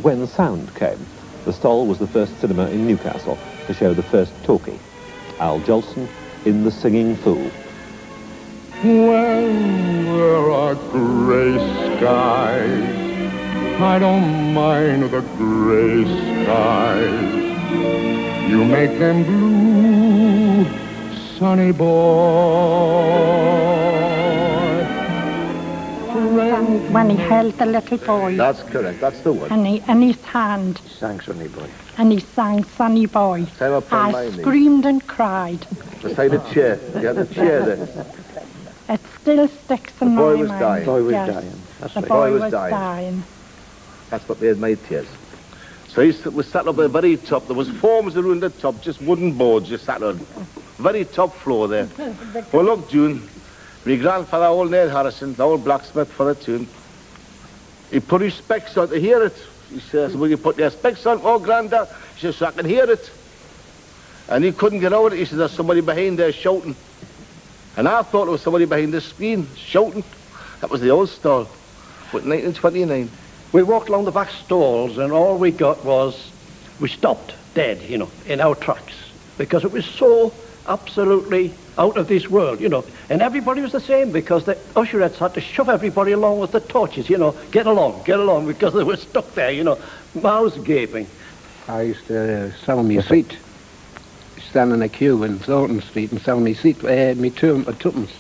When sound came, the Stall was the first cinema in Newcastle to show the first talkie, Al Jolson in The Singing Fool. When there are grey skies, I don't mind the grey skies. You make them blue, sunny boy. When he held the little boy. That's correct, that's the one. And his hand. He sang Sunny Boy. And he sang Sunny Boy. I screamed and cried. Beside the chair. You had the chair there. It still sticks in my mind. The boy was dying. The boy was dying. The boy was dying. That's what made my tears. So he was sat up at the very top. There was forms around the top, just wooden boards just sat on. Very top floor there. Well, look, June, my grandfather, old Ned Harrison, the old blacksmith for the tune, he put his specs on to hear it. He says, will you put your specs on? Oh, Granda. He says, so I can hear it. And he couldn't get over it. He says, there's somebody behind there shouting. And I thought there was somebody behind the screen shouting. That was the old stall. But 1929. We walked along the back stalls and all we got was, we stopped dead, you know, in our tracks. Because it was so absolutely out of this world, you know. And everybody was the same because the usherettes had to shove everybody along with the torches, you know. Get along, because they were stuck there, you know, mouths gaping. I used to sell me a seat, stand in a queue in Thornton Street and sell me seat, me turn for tuppence.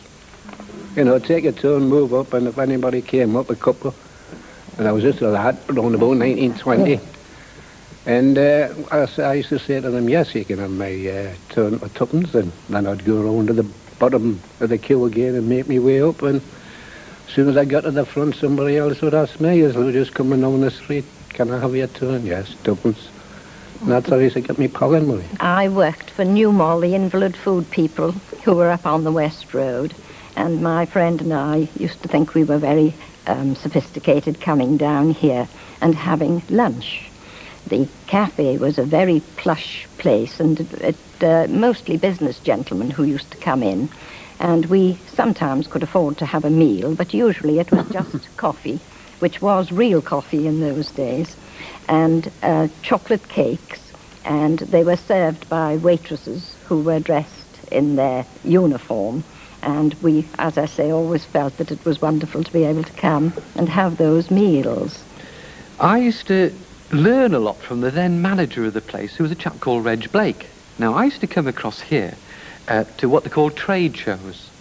You know, take a turn, move up, and if anybody came up, a couple. And I was just a lad, around about 1920. And I used to say to them, yes, you can have my turn for tuppence. And then I'd go around to the bottom of the queue again and make me way up. And as soon as I got to the front, somebody else would ask me, as they were just coming down the street, can I have your turn? Yes, tuppence. And that's how I used to get me pocket money. I worked for Newmall, the invalid food people, who were up on the West Road. And my friend and I used to think we were very sophisticated coming down here and having lunch. The cafe was a very plush place, and mostly business gentlemen who used to come in. And we sometimes could afford to have a meal, but usually it was just coffee, which was real coffee in those days, and chocolate cakes, and they were served by waitresses who were dressed in their uniform. And we, as I say, always felt that it was wonderful to be able to come and have those meals. I used to learn a lot from the then manager of the place, who was a chap called Reg Blake. Now, I used to come across here to what they called trade shows,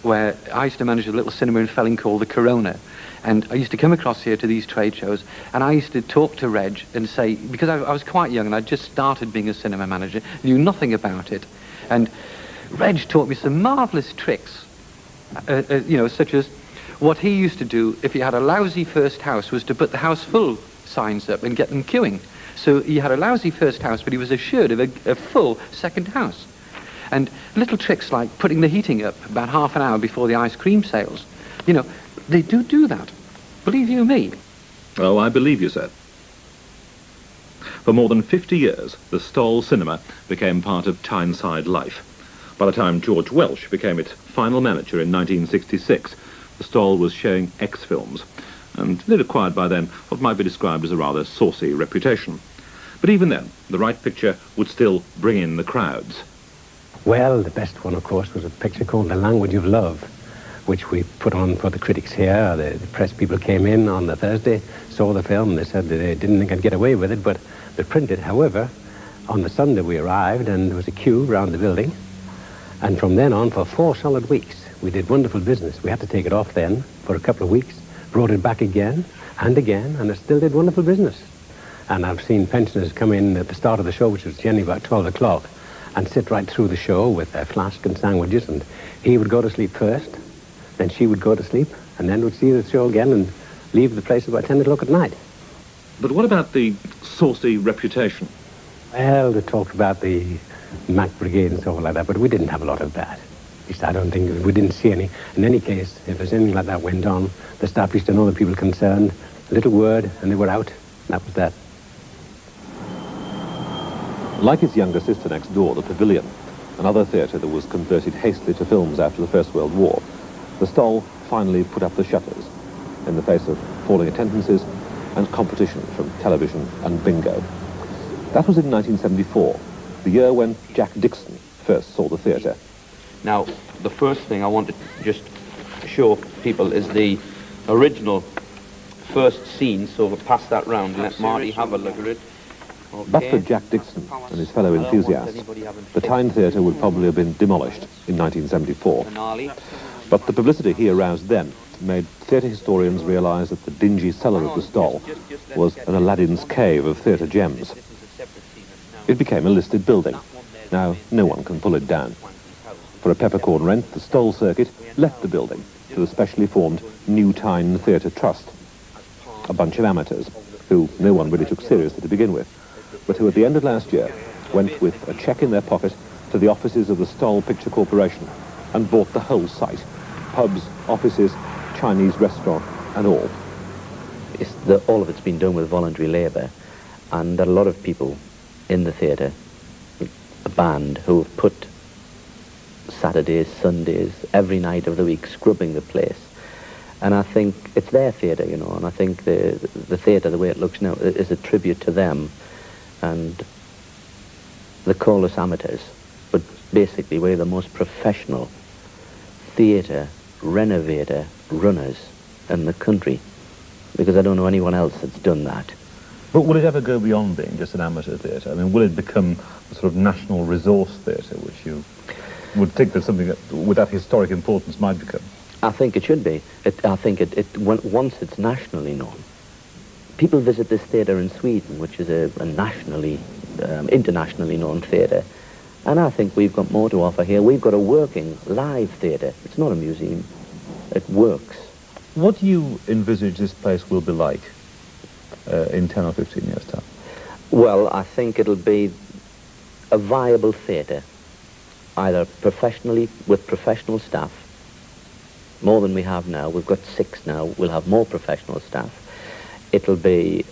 where I used to manage a little cinema in Felling called the Corona. And I used to come across here to these trade shows, and I used to talk to Reg and say, because I was quite young and I'd just started being a cinema manager, knew nothing about it. And Reg taught me some marvellous tricks, you know, such as what he used to do if he had a lousy first house was to put the house full signs up and get them queuing. So he had a lousy first house, but he was assured of a full second house. And little tricks like putting the heating up about half an hour before the ice cream sales. You know, they do that. Believe you me. Oh, I believe you, sir. For more than 50 years, the Stall Cinema became part of Tyneside life. By the time George Welsh became its final manager in 1966, the Stall was showing X-films, and it acquired by then what might be described as a rather saucy reputation. But even then, the right picture would still bring in the crowds. Well, the best one, of course, was a picture called The Language of Love, which we put on for the critics here. The press people came in on the Thursday, saw the film, they said that they didn't think I'd get away with it, but they printed. However, on the Sunday we arrived, and there was a queue around the building. And from then on, for 4 solid weeks, we did wonderful business. We had to take it off then for a couple of weeks, brought it back again, and it still did wonderful business. And I've seen pensioners come in at the start of the show, which was generally about 12 o'clock, and sit right through the show with their flask and sandwiches, and he would go to sleep first, then she would go to sleep, and then would see the show again and leave the place about 10 o'clock at night. But what about the saucy reputation? Well, they talked about the Mac Brigade and so on like that, but we didn't have a lot of that. At least I don't think, we didn't see any. In any case, if there's anything like that went on, the staff used to know the people concerned, a little word, and they were out. That was that. Like its younger sister next door, the Pavilion, another theatre that was converted hastily to films after the First World War, the Stall finally put up the shutters. In the face of falling attendances, and competition from television and bingo. That was in 1974, the year when Jack Dixon first saw the theatre. Now, the first thing I want to just show people is the original first scene, so we'll pass that round and let Marty have a look at it. Okay. But for Jack Dixon and his fellow enthusiasts, the Tyne Theatre would probably have been demolished in 1974. But the publicity he aroused then made theatre historians realise that the dingy cellar of the stall was an Aladdin's cave of theatre gems. It became a listed building. Now no one can pull it down. For a peppercorn rent, the Stole Circuit let the building to the specially formed New Tyne Theatre Trust, a bunch of amateurs who no one really took seriously to begin with, but who at the end of last year went with a cheque in their pocket to the offices of the Stoll Picture Corporation and bought the whole site, pubs, offices, Chinese restaurant and all. All of it's been done with voluntary labour, and there are a lot of people in the theatre, a band, who have put Saturdays, Sundays, every night of the week scrubbing the place. And I think it's their theatre, you know, and I think the theatre, the way it looks now, is a tribute to them. And they call us amateurs, but basically we're the most professional theatre renovator runners in the country, because I don't know anyone else that's done that. But will it ever go beyond being just an amateur theatre? I mean, will it become a sort of national resource theatre, which you would think that something that, with that historic importance, might become? I think it should be. I think once it's nationally known. People visit this theatre in Sweden, which is a nationally, internationally known theatre, and I think we've got more to offer here. We've got a working, live theatre. It's not a museum. It works. What do you envisage this place will be like in 10 or 15 years' time? Well, I think it'll be a viable theatre, either professionally, with professional staff, more than we have now. We've got 6 now. We'll have more professional staff. It'll be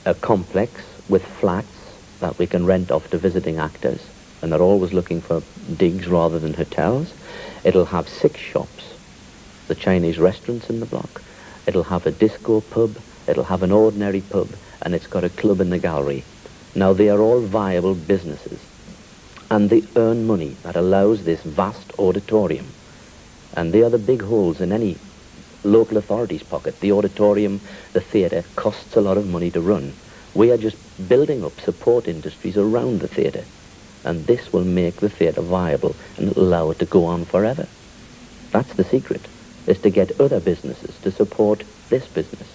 a complex with flats that we can rent off to visiting actors, and they're always looking for digs rather than hotels. It'll have 6 shops, the Chinese restaurants in the block. It'll have a disco pub, it'll have an ordinary pub, and it's got a club in the gallery. Now, they are all viable businesses, and they earn money that allows this vast auditorium. And they are the big holes in any local authority's pocket. The auditorium, the theatre, costs a lot of money to run. We are just building up support industries around the theatre, and this will make the theatre viable and allow it to go on forever. That's the secret, is to get other businesses to support this business.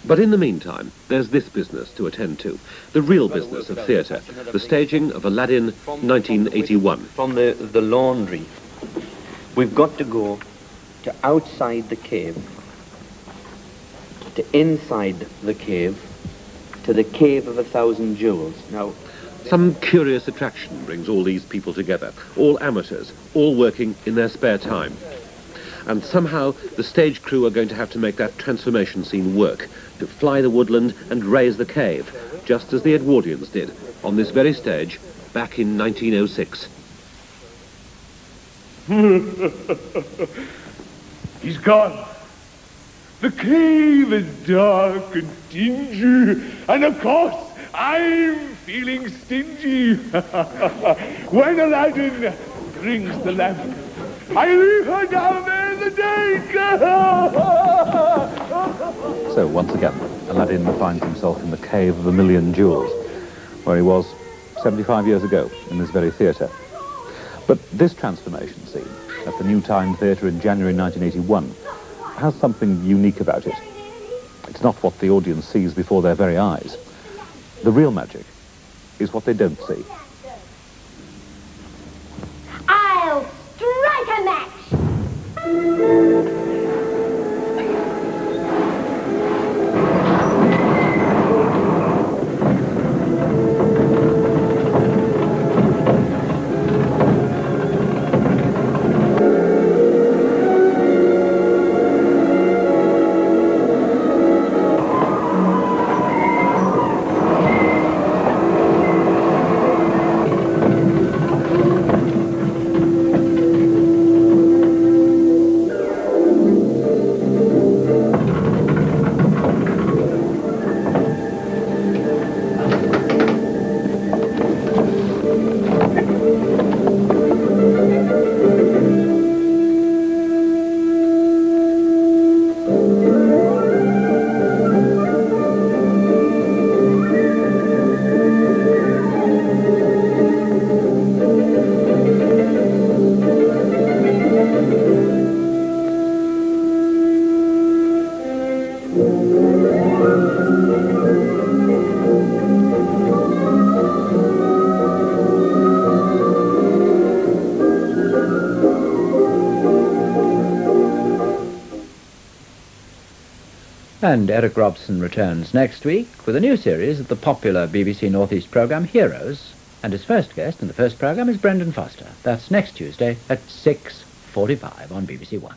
But in the meantime, there's this business to attend to, the real business of theatre, the staging of Aladdin 1981. From the laundry, we've got to go to outside the cave, to inside the cave, to the cave of 1,000 jewels. Now, some curious attraction brings all these people together, all amateurs, all working in their spare time. And somehow the stage crew are going to have to make that transformation scene work, to fly the woodland and raise the cave, just as the Edwardians did on this very stage back in 1906. He's gone. The cave is dark and dingy, and of course, I'm feeling stingy. When Aladdin rings the lamp, I leave her down there in the dark. So once again, Aladdin finds himself in the cave of 1,000,000 jewels, where he was 75 years ago in this very theatre. But this transformation scene at the New Tyne Theatre in January 1981 has something unique about it. It's not what the audience sees before their very eyes. The real magic is what they don't see. I'll strike a match! And Eric Robson returns next week with a new series of the popular BBC North East programme Heroes, and his first guest in the first programme is Brendan Foster. That's next Tuesday at 6:45 on BBC1.